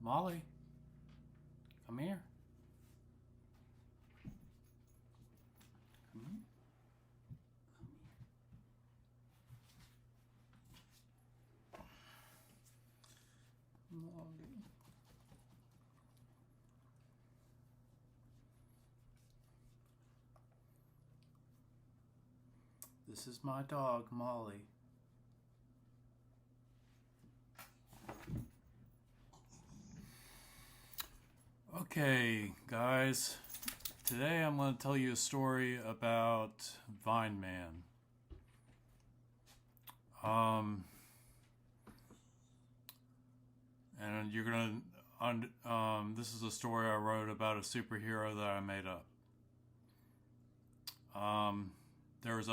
Molly, come here. Come here. Molly. This is my dog, Molly. Okay, guys. Today I'm going to tell you a story about Vine Man. And you're going to. This is a story I wrote about a superhero that I made up. There was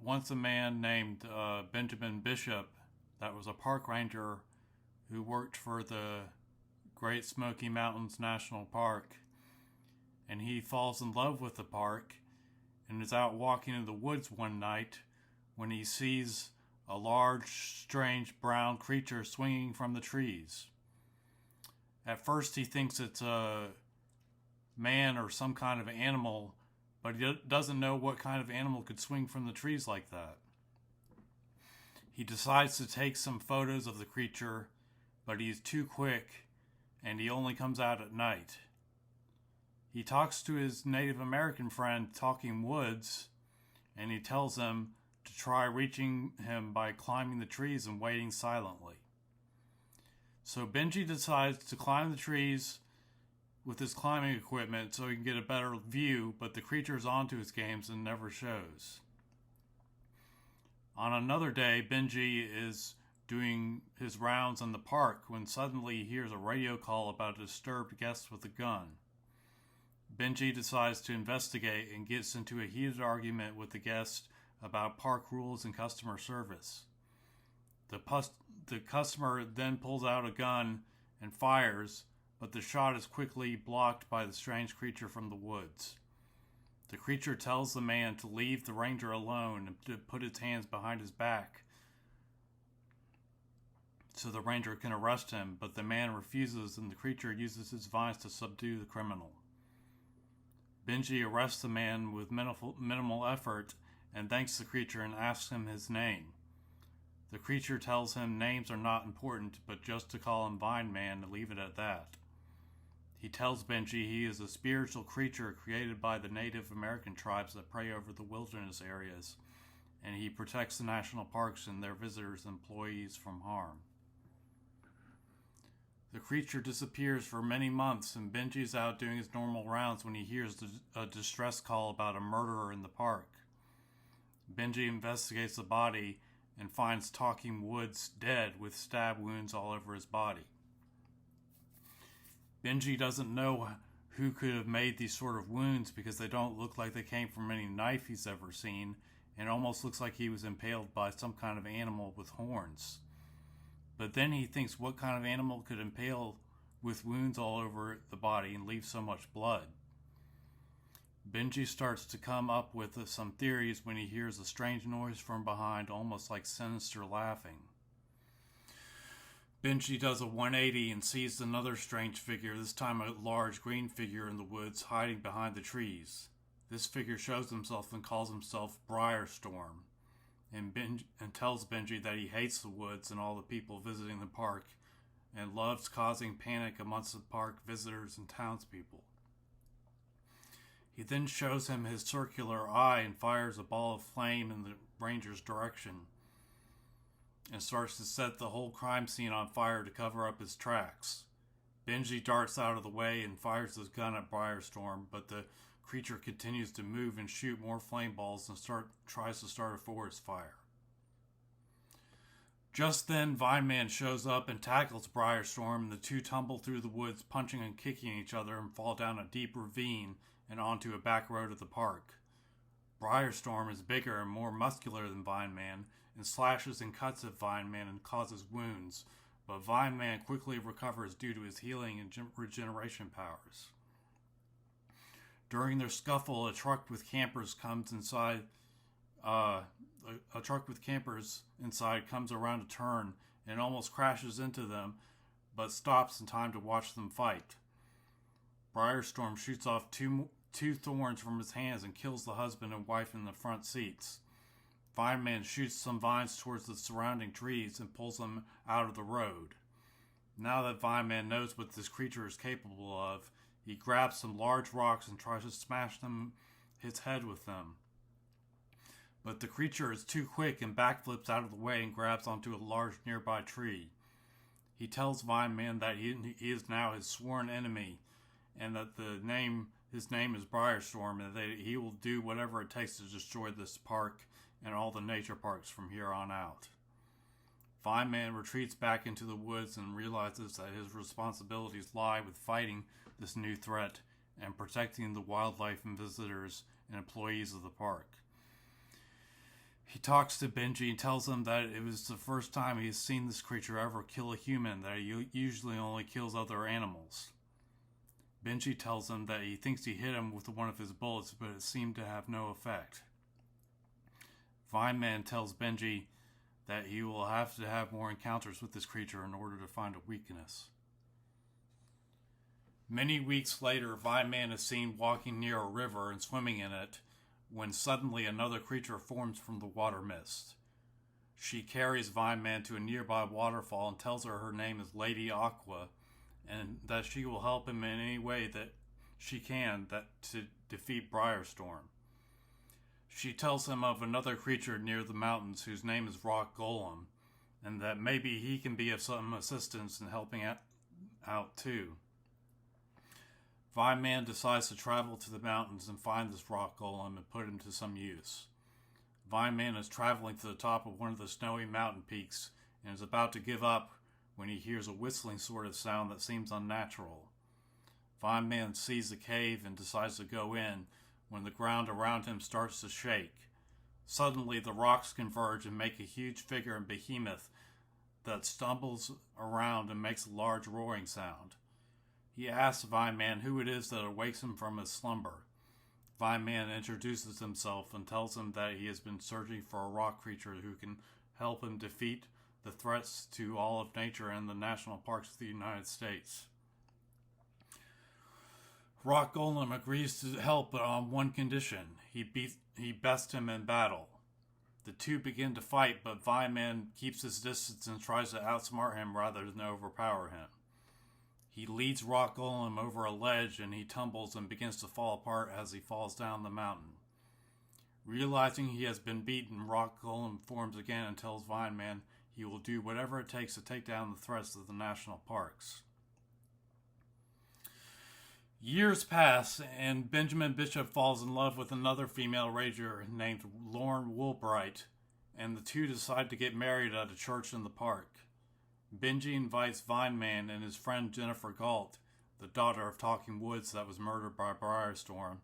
once a man named Benjamin Bishop that was a park ranger who worked for the Great Smoky Mountains National Park, and he falls in love with the park and is out walking in the woods one night when he sees a large, strange brown creature swinging from the trees. At first, he thinks it's a man or some kind of animal, but he doesn't know what kind of animal could swing from the trees like that. He decides to take some photos of the creature, but he's too quick, and he only comes out at night. He talks to his Native American friend, Talking Woods, and he tells him to try reaching him by climbing the trees and waiting silently. So Benji decides to climb the trees with his climbing equipment so he can get a better view, but the creature's onto his games and never shows. On another day, Benji is doing his rounds in the park when suddenly he hears a radio call about a disturbed guest with a gun. Benji decides to investigate and gets into a heated argument with the guest about park rules and customer service. The customer then pulls out a gun and fires, but the shot is quickly blocked by the strange creature from the woods. The creature tells the man to leave the ranger alone and to put his hands behind his back so the ranger can arrest him, but the man refuses and the creature uses his vines to subdue the criminal. Benji arrests the man with minimal effort and thanks the creature and asks him his name. The creature tells him names are not important, but just to call him Vine Man and leave it at that. He tells Benji he is a spiritual creature created by the Native American tribes that prey over the wilderness areas, and he protects the national parks and their visitors and employees from harm. The creature disappears for many months, and Benji's out doing his normal rounds when he hears a distress call about a murderer in the park. Benji investigates the body and finds Talking Woods dead with stab wounds all over his body. Benji doesn't know who could have made these sort of wounds because they don't look like they came from any knife he's ever seen, and it almost looks like he was impaled by some kind of animal with horns. But then he thinks what kind of animal could impale with wounds all over the body and leave so much blood. Benji starts to come up with some theories when he hears a strange noise from behind, almost like sinister laughing. Benji does a 180 and sees another strange figure, this time a large green figure in the woods hiding behind the trees. This figure shows himself and calls himself Briarstorm, and tells Benji that he hates the woods and all the people visiting the park, and loves causing panic amongst the park visitors and townspeople. He then shows him his circular eye and fires a ball of flame in the ranger's direction, and starts to set the whole crime scene on fire to cover up his tracks. Benji darts out of the way and fires his gun at Briarstorm, but the creature continues to move and shoot more flame balls and tries to start a forest fire. Just then, Vine Man shows up and tackles Briarstorm, and the two tumble through the woods, punching and kicking each other, and fall down a deep ravine and onto a back road of the park. Briarstorm is bigger and more muscular than Vine Man, and slashes and cuts at Vine Man and causes wounds, but Vine Man quickly recovers due to his healing and regeneration powers. During their scuffle, a truck with campers comes inside. A truck with campers inside comes around a turn and almost crashes into them, but stops in time to watch them fight. Briarstorm shoots off two thorns from his hands and kills the husband and wife in the front seats. Vineman shoots some vines towards the surrounding trees and pulls them out of the road. Now that Vineman knows what this creature is capable of, he grabs some large rocks and tries to smash his head with them. But the creature is too quick and backflips out of the way and grabs onto a large nearby tree. He tells Vineman that he is now his sworn enemy, and that his name is Briarstorm, and that he will do whatever it takes to destroy this park and all the nature parks from here on out. Vineman retreats back into the woods and realizes that his responsibilities lie with fighting this new threat and protecting the wildlife and visitors and employees of the park. He talks to Benji and tells him that it was the first time he has seen this creature ever kill a human, that he usually only kills other animals. Benji tells him that he thinks he hit him with one of his bullets, but it seemed to have no effect. Vineman tells Benji that he will have to have more encounters with this creature in order to find a weakness. Many weeks later, Vineman is seen walking near a river and swimming in it, when suddenly another creature forms from the water mist. She carries Vineman to a nearby waterfall and tells her name is Lady Aqua, and that she will help him in any way that she can to defeat Briarstorm. She tells him of another creature near the mountains whose name is Rock Golem, and that maybe he can be of some assistance in helping out too. Vineman decides to travel to the mountains and find this Rock Golem and put him to some use. Vineman is traveling to the top of one of the snowy mountain peaks and is about to give up when he hears a whistling sort of sound that seems unnatural. Vineman sees the cave and decides to go in when the ground around him starts to shake. Suddenly, the rocks converge and make a huge figure in behemoth that stumbles around and makes a large roaring sound. He asks Vineman who it is that awakes him from his slumber. Vineman introduces himself and tells him that he has been searching for a rock creature who can help him defeat the threats to all of nature and the national parks of the United States. Rock Golem agrees to help, but on one condition. He bests him in battle. The two begin to fight, but Vineman keeps his distance and tries to outsmart him rather than overpower him. He leads Rock Golem over a ledge and he tumbles and begins to fall apart as he falls down the mountain. Realizing he has been beaten, Rock Golem forms again and tells Vineman he will do whatever it takes to take down the threats of the national parks. Years pass, and Benjamin Bishop falls in love with another female ranger named Lauren Woolbright, and the two decide to get married at a church in the park. Benji invites Vineman and his friend Jennifer Galt, the daughter of Talking Woods that was murdered by Briarstorm.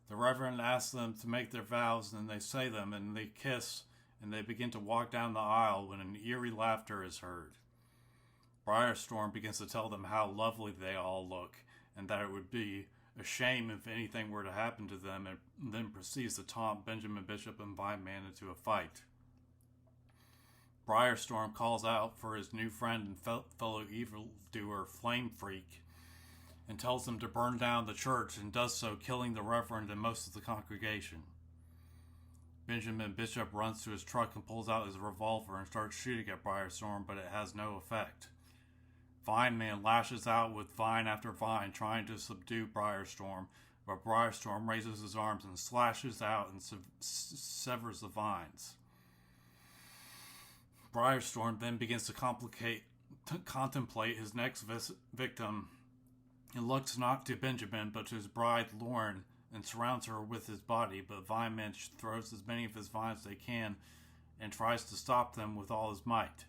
The Reverend asks them to make their vows, and they say them, and they kiss, and they begin to walk down the aisle when an eerie laughter is heard. Briarstorm begins to tell them how lovely they all look, and that it would be a shame if anything were to happen to them, and then proceeds to taunt Benjamin Bishop and Vineman into a fight. Briarstorm calls out for his new friend and fellow evildoer, Flame Freak, and tells him to burn down the church, and does so, killing the Reverend and most of the congregation. Benjamin Bishop runs to his truck and pulls out his revolver and starts shooting at Briarstorm, but it has no effect. Vineman lashes out with vine after vine, trying to subdue Briarstorm, but Briarstorm raises his arms and slashes out and severs the vines. Briarstorm then begins to contemplate his next victim and looks not to Benjamin but to his bride Lauren and surrounds her with his body, but Vineman throws as many of his vines as they can and tries to stop them with all his might.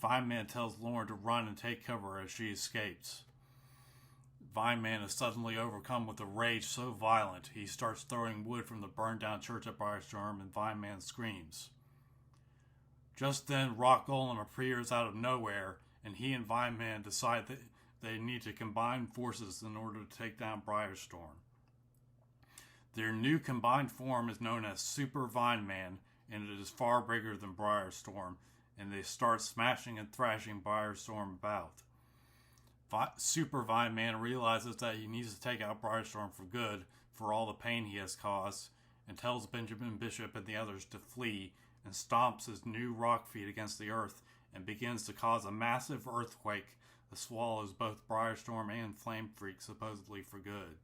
Vineman tells Lauren to run and take cover as she escapes. Vineman is suddenly overcome with a rage so violent he starts throwing wood from the burned down church at Briarstorm, and Vineman screams. Just then, Rock Golem appears out of nowhere, and he and Vineman decide that they need to combine forces in order to take down Briarstorm. Their new combined form is known as Super Vineman, and it is far bigger than Briarstorm, and they start smashing and thrashing Briarstorm about. Super Vine Man realizes that he needs to take out Briarstorm for good for all the pain he has caused, and tells Benjamin Bishop and the others to flee, and stomps his new rock feet against the earth and begins to cause a massive earthquake that swallows both Briarstorm and Flame Freak, supposedly for good.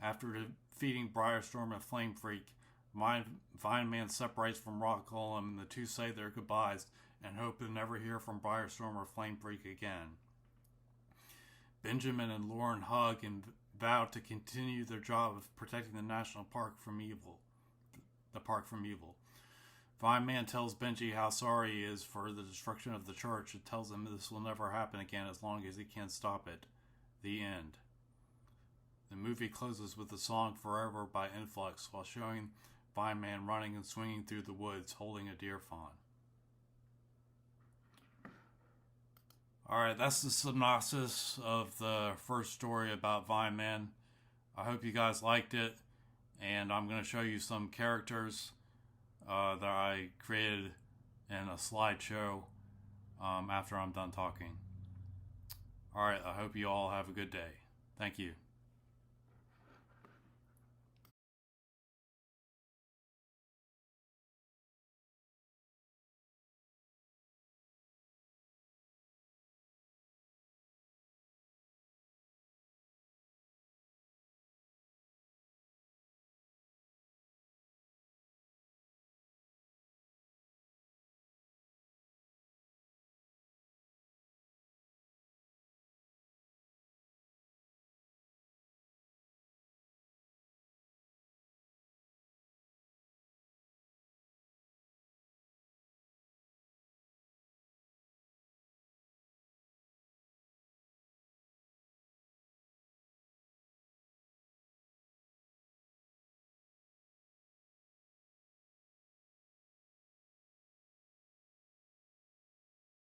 After defeating Briarstorm and Flame Freak, Vine Man separates from Rock Golem, and the two say their goodbyes and hope to never hear from Briarstorm or Flame Freak again. Benjamin and Lauren hug and vow to continue their job of protecting the national park from evil. The park from evil. Vine Man tells Benji how sorry he is for the destruction of the church and tells him this will never happen again as long as he can stop it. The end. The movie closes with the song Forever by Influx while showing Vine Man running and swinging through the woods holding a deer fawn. Alright, that's the synopsis of the first story about Vine Man. I hope you guys liked it, and I'm going to show you some characters that I created in a slideshow after I'm done talking. Alright, I hope you all have a good day. Thank you.